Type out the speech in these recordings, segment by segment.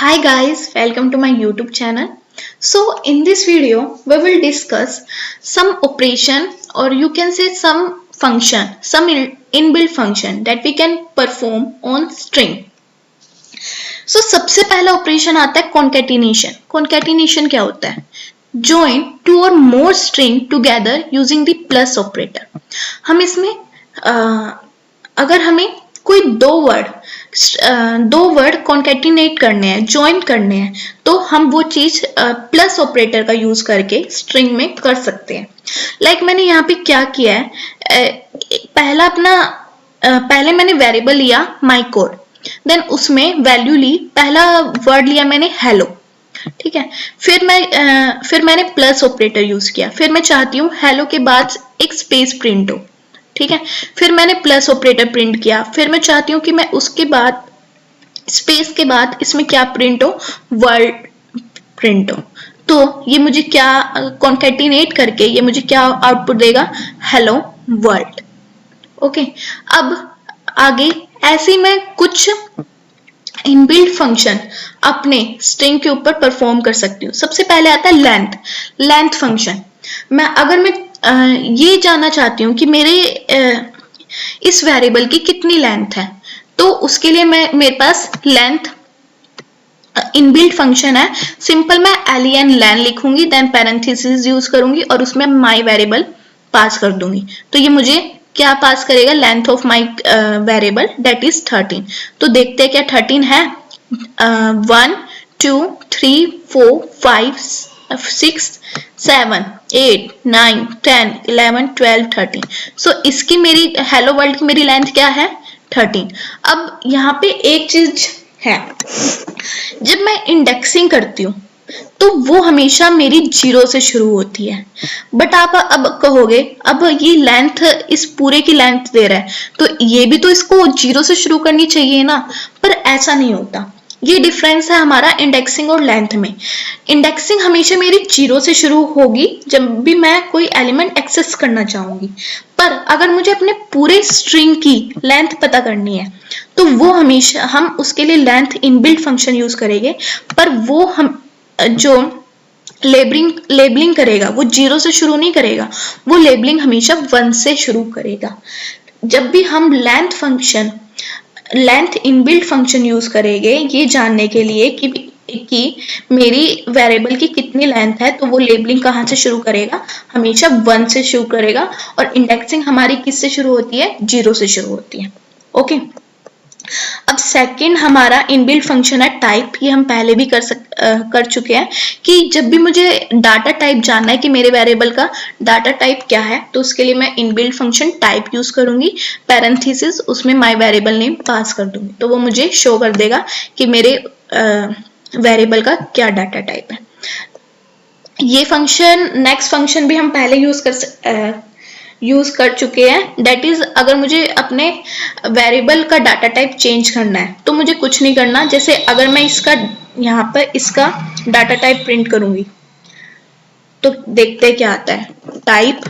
Hi guys, welcome to my YouTube channel. So in this video, we will discuss some operation or you can say some function, some inbuilt function that we can perform on string. So सबसे पहला operation आता है concatenation. Concatenation क्या होता है? Join two or more string together using the plus operator. हम इसमें अगर हमें कोई दो वर्ड कॉन्केटिनेट करने हैं, ज्वाइन करने हैं, तो हम वो चीज प्लस ऑपरेटर का यूज करके स्ट्रिंग में कर सकते हैं। लाइक मैंने यहाँ पे क्या किया है, पहले मैंने वेरिएबल लिया माई कोड, देन उसमें वैल्यू ली, पहला वर्ड लिया मैंने हेलो, ठीक है। फिर मैंने प्लस ऑपरेटर यूज किया, फिर मैं चाहती हूँ हेलो के बाद एक स्पेस प्रिंट हो, ठीक है। फिर मैंने प्लस ऑपरेटर प्रिंट किया, फिर मैं चाहती हूँ कि मैं उसके बाद स्पेस के बाद इसमें क्या प्रिंट हो, वर्ल्ड प्रिंट हो। तो ये मुझे क्या कॉन्केटिनेट करके ये मुझे क्या आउटपुट देगा, हेलो वर्ल्ड। ओके, अब आगे ऐसे मैं कुछ इनबिल्ट फंक्शन अपने स्ट्रिंग के ऊपर परफॉर्म कर सकती हूँ। सबसे पहले आता है लेंथ फंक्शन। अगर मैं ये जानना चाहती हूँ कि मेरे इस वेरिएबल की कितनी लेंथ है, तो उसके लिए मेरे पास लेंथ इनबिल्ट फंक्शन है। सिंपल मैं len len लिखूंगी, देन पैरेंथेसिस यूज करूंगी और उसमें माई वेरिएबल पास कर दूंगी। तो ये मुझे क्या पास करेगा, length of my variable that is 13। तो देखते हैं क्या 13 है। 1 2 3 4 5 6 7 8 9 10 11 12 13। सो इसकी मेरी हेलो वर्ल्ड की मेरी लेंथ क्या है, 13। अब यहाँ पे एक चीज है, जब मैं इंडेक्सिंग करती हूँ तो वो हमेशा मेरी 0 से शुरू होती है। बट आप अब कहोगे अब ये लेंथ इस पूरे की लेंथ दे रहा है तो ये भी तो इसको 0 से शुरू करनी चाहिए ना, पर ऐसा नहीं होता। ये डिफरेंस है हमारा इंडेक्सिंग और लेंथ में। इंडेक्सिंग हमेशा मेरी 0 से शुरू होगी जब भी मैं कोई एलिमेंट एक्सेस करना चाहूंगी, पर अगर मुझे अपने पूरे स्ट्रिंग की लेंथ पता करनी है तो वो हमेशा हम उसके लिए लेंथ इनबिल्ट फंक्शन यूज करेंगे, पर वो हम जो लेबलिंग करेगा वो 0 से शुरू नहीं करेगा, वो लेबलिंग हमेशा 1 से शुरू करेगा। जब भी हम लेंथ इनबिल्ट फंक्शन यूज करेंगे ये जानने के लिए कि मेरी वेरिएबल की कितनी लेंथ है, तो वो लेबलिंग कहाँ से शुरू करेगा, हमेशा 1 से शुरू करेगा। और इंडेक्सिंग हमारी किस से शुरू होती है, 0 से शुरू होती है। ओके, अब सेकंड हमारा इनबिल्ट फंक्शन है टाइप। ये हम पहले भी कर चुके हैं कि जब भी मुझे डाटा टाइप जानना है कि मेरे वेरिएबल का डाटा टाइप क्या है, तो उसके लिए मैं इनबिल्ट फंक्शन टाइप यूज करूंगी, पैरेंथेसिस उसमें माय वेरिएबल नेम पास कर दूंगी, तो वो मुझे शो कर देगा कि मेरे वेरिएबल का क्या डाटा टाइप है। ये फंक्शन नेक्स्ट फंक्शन भी हम पहले यूज कर चुके हैं, दैट इज अगर मुझे अपने वेरिएबल का डाटा टाइप चेंज करना है तो मुझे कुछ नहीं करना। जैसे अगर मैं यहाँ पर इसका डाटा टाइप प्रिंट करूंगी तो देखते हैं क्या आता है, टाइप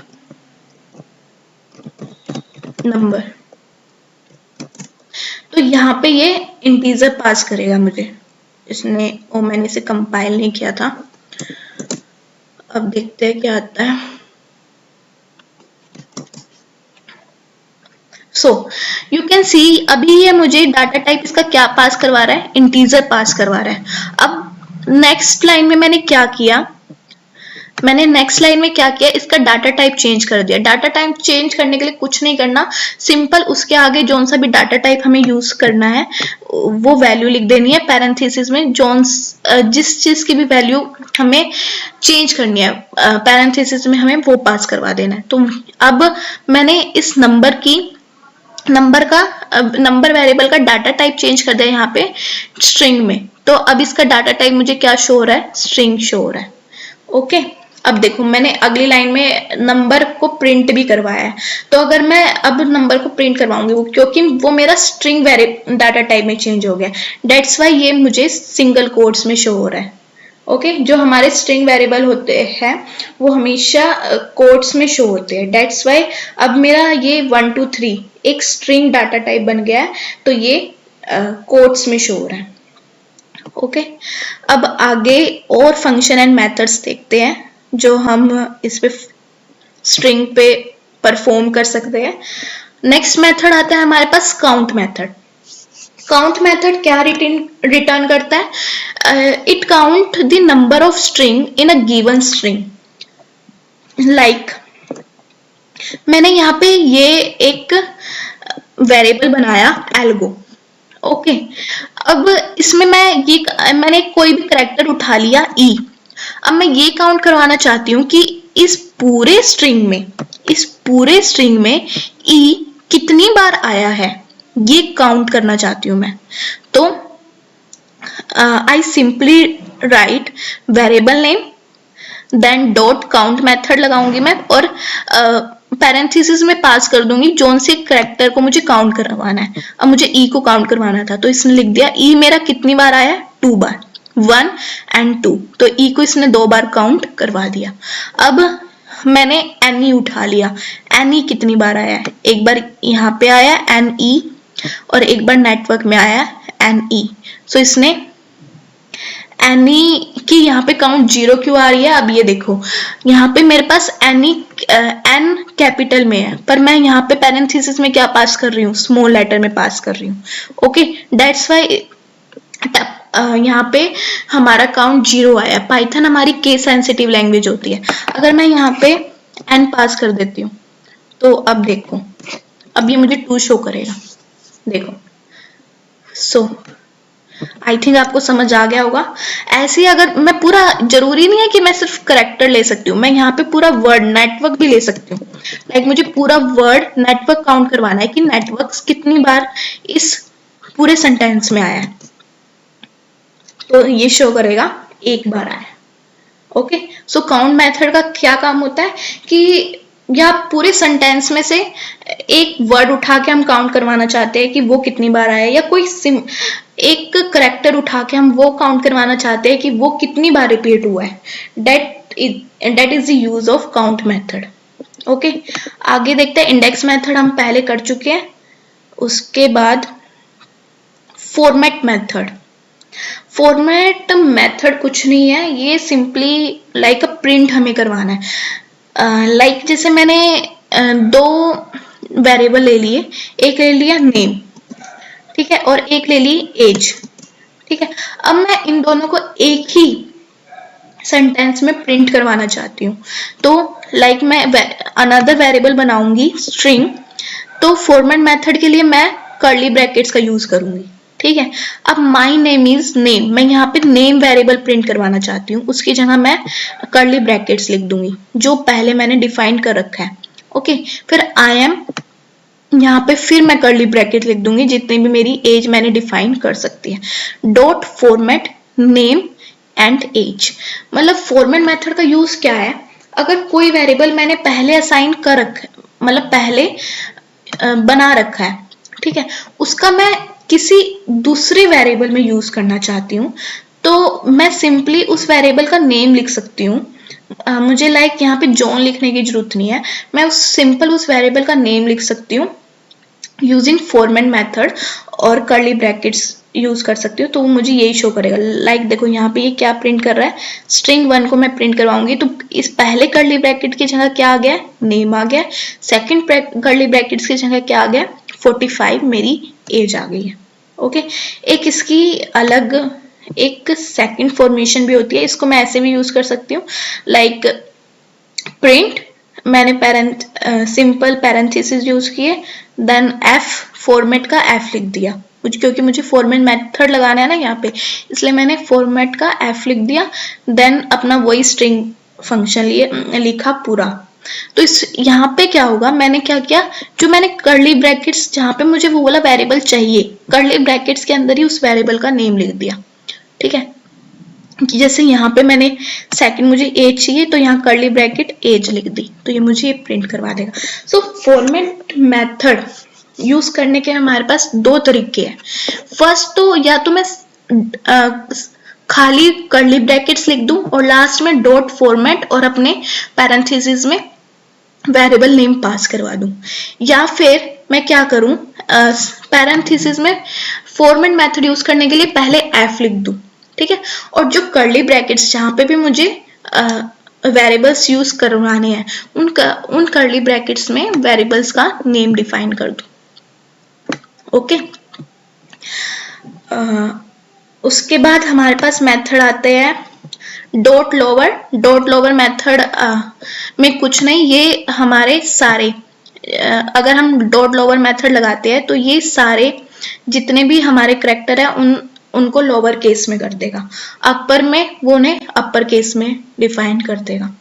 नंबर। तो यहाँ पे ये इंटीजर पास करेगा मुझे, मैंने इसे कंपाइल नहीं किया था। अब देखते हैं क्या आता है। सो यू कैन सी अभी ये मुझे डाटा टाइप इसका क्या पास करवा रहा है, इंटीजर पास करवा रहा है। अब नेक्स्ट लाइन में मैंने क्या किया, इसका डाटा टाइप चेंज कर दिया। डाटा टाइप चेंज करने के लिए कुछ नहीं करना, सिंपल उसके आगे जौन सा भी डाटा टाइप हमें यूज करना है वो वैल्यू लिख देनी है पैरेंथेसिस में। जिस चीज की भी वैल्यू हमें चेंज करनी है पैरेंथेसिस में हमें वो पास करवा देना है। तो अब मैंने इस नंबर वेरिएबल का डाटा टाइप चेंज कर दिया यहाँ पे स्ट्रिंग में। तो अब इसका डाटा टाइप मुझे क्या शो हो रहा है, स्ट्रिंग शो हो रहा है। ओके, अब देखो मैंने अगली लाइन में नंबर को प्रिंट भी करवाया है। तो अगर मैं अब नंबर को प्रिंट करवाऊंगी क्योंकि वो मेरा स्ट्रिंग डाटा टाइप में चेंज हो गया, दैट्स वाई ये मुझे सिंगल कोट्स में शो हो रहा है। ओके, जो हमारे स्ट्रिंग वेरिएबल होते हैं वो हमेशा कोट्स में शो होते हैं, दैट्स वाई अब मेरा ये 1 2 3 एक स्ट्रिंग डाटा टाइप बन गया है, तो ये कोट्स में शो हो रहा है। ओके, अब आगे और फंक्शन एंड मेथड्स देखते हैं जो हम इस पे स्ट्रिंग पे परफॉर्म कर सकते हैं। नेक्स्ट मेथड आता है हमारे पास काउंट मेथड। काउंट मेथड क्या रिटर्न करता है? It count the number of string in a given string. Like मैंने यहाँ पे ये एक वेरिएबल बनाया एल्गो। ओके, अब इसमें मैंने कोई भी कैरेक्टर उठा लिया ई। अब मैं ये काउंट करवाना चाहती हूँ कि इस पूरे स्ट्रिंग में ई कितनी बार आया है, ये काउंट करना चाहती हूँ मैं। तो I simply write variable name then dot count method लगाऊंगी मैं, और पैरेंथेसिस में पास कर दूंगी जोन से कैरेक्टर को मुझे काउंट करवाना है। अब मुझे ई को काउंट करवाना था तो इसने लिख दिया ई मेरा कितनी बार आया है, 2 बार, 1 and 2, तो ई को इसने 2 बार काउंट करवा दिया। अब मैंने एन ई उठा लिया, एन ई कितनी बार आया है, एक बार यहाँ पे आया एन ई और एक बार नेटवर्क में आया एन ई। सो इसने एन ई की यहाँ पे काउंट 0 क्यों आ रही है? अब ये देखो यहाँ पे मेरे पास एन कैपिटल में है, पर मैं यहाँ पे पैरेंथेसिस में क्या पास कर रही हूँ, स्मॉल लेटर में पास कर रही हूँ। ओके, दैट्स वाई यहाँ पे हमारा काउंट 0 आया। पाइथन हमारी केस सेंसिटिव लैंग्वेज होती है। अगर मैं यहाँ पे एन पास कर देती हूँ तो अब देखो, अब ये मुझे 2 शो करेगा, देखो। सो आई थिंक आपको समझ आ गया होगा। ऐसे अगर मैं पूरा, जरूरी नहीं है कि मैं सिर्फ करेक्टर ले सकती हूँ, मैं यहाँ पे पूरा वर्ड नेटवर्क भी ले सकती हूँ। लाइक मुझे पूरा वर्ड नेटवर्क काउंट करवाना है कि नेटवर्क कितनी बार इस पूरे सेंटेंस में आया है, तो ये शो करेगा 1 बार आया। ओके, सो काउंट मेथड का क्या काम होता है कि या पूरे सेंटेंस में से एक वर्ड उठा के हम काउंट करवाना चाहते हैं कि वो कितनी बार आया, या कोई एक करेक्टर उठा के हम वो काउंट करवाना चाहते हैं कि वो कितनी बार रिपीट हुआ है। That is the use of count method. Okay, आगे देखते हैं इंडेक्स मेथड हम पहले कर चुके हैं। उसके बाद फॉर्मेट मेथड। फॉर्मेट मेथड कुछ नहीं है, ये सिंपली लाइक अ प्रिंट हमें करवाना है। लाइक जैसे मैंने 2 वेरिएबल ले लिए, एक ले लिया नेम, ठीक है, और एक ले ली एज, ठीक है। अब मैं इन दोनों को एक ही सेंटेंस में प्रिंट करवाना चाहती हूँ, तो लाइक मैं अनदर वेरिएबल बनाऊंगी स्ट्रिंग, तो फॉर्मेट मेथड के लिए मैं कर्ली ब्रैकेट्स का यूज करूंगी, ठीक है। अब माई नेम इज नेम, मैं यहाँ पे नेम वेरिएबल प्रिंट करवाना चाहती हूँ, उसकी जगह मैं कर्ली ब्रैकेट्स लिख दूंगी जो पहले मैंने डिफाइन कर रखा है। ओके, फिर आई एम, यहाँ पे फिर मैं कर्ली ब्रैकेट लिख दूंगी जितनी भी मेरी एज मैंने डिफाइन कर सकती है। Dot format name and age, मतलब फॉर्मेट मेथड का यूज क्या है, अगर कोई वेरिएबल मैंने पहले असाइन कर रखा है, मतलब पहले बना रखा है, ठीक है, उसका मैं किसी दूसरे वेरिएबल में यूज करना चाहती हूँ, तो मैं सिंपली उस वेरिएबल का नेम लिख सकती हूँ। मुझे लाइक यहाँ पे जॉन लिखने की जरूरत नहीं है, मैं उस वेरिएबल का नेम लिख सकती हूँ यूजिंग फॉर्मेट मेथड, और कर्ली ब्रैकेट्स यूज कर सकती हूँ, तो मुझे यही शो करेगा। लाइक देखो यहाँ पे ये क्या प्रिंट कर रहा है, स्ट्रिंग 1 को मैं प्रिंट करवाऊंगी, तो इस पहले कर्ली ब्रैकेट की जगह क्या आ गया, नेम आ गया। सेकंड कर्ली ब्रैकेट्स की जगह क्या आ गया, 45 मेरी एज आ गई है। ओके, एक इसकी अलग एक सेकंड फॉर्मेशन भी होती है, इसको मैं ऐसे भी यूज कर सकती हूँ, लाइक प्रिंट, मैंने सिंपल पैरेंथेसिस यूज किए, देन एफ, फॉर्मेट का एफ लिख दिया, क्योंकि मुझे फॉर्मेट मेथड लगाना है ना यहाँ पे, इसलिए मैंने फॉर्मेट का एफ लिख दिया, देन अपना वही स्ट्रिंग फंक्शन लिखा पूरा। तो इस यहाँ पे क्या होगा, मैंने क्या किया, जो मैंने कर्ली ब्रैकेट्स, जहाँ पे मुझे वो वाला वेरिएबल चाहिए, कर्ली ब्रैकेट्स के अंदर ही उस वेरिएबल का नेम लिख दिया, ठीक है। कि जैसे यहाँ पे मैंने सेकंड मुझे एज चाहिए, तो यहाँ कर्ली ब्रैकेट एज लिख दी, तो ये मुझे ये प्रिंट करवा देगा। सो फॉर्मेट मेथड यूज करने के हमारे पास 2 तरीके हैं। फर्स्ट तो या तो मैं खाली कर्ली ब्रैकेट्स लिख दूं और लास्ट में डॉट फॉर्मेट और अपने पैरेंथेसिस में वेरिएबल नेम पास करवा दूं, या फिर मैं क्या करूं, पैरेंथेसिस में फॉर्मेट मेथड यूज करने के लिए पहले एफ लिख दूं, ठीक है। और जो कर्ली ब्रैकेट्स जहां पे भी मुझे वेरिएबल्स यूज करवाने हैं उन कर्ली ब्रैकेट्स में वेरिएबल्स का नेम डिफाइन कर दो। ओके। उसके बाद हमारे पास मेथड आते हैं डॉट लोअर मेथड में कुछ नहीं, ये हमारे सारे अगर हम डॉट लोअर मेथड लगाते हैं तो ये सारे जितने भी हमारे कैरेक्टर हैं उनको लोअर केस में कर देगा, अपर में वो उन्हें अपर केस में डिफाइन कर देगा।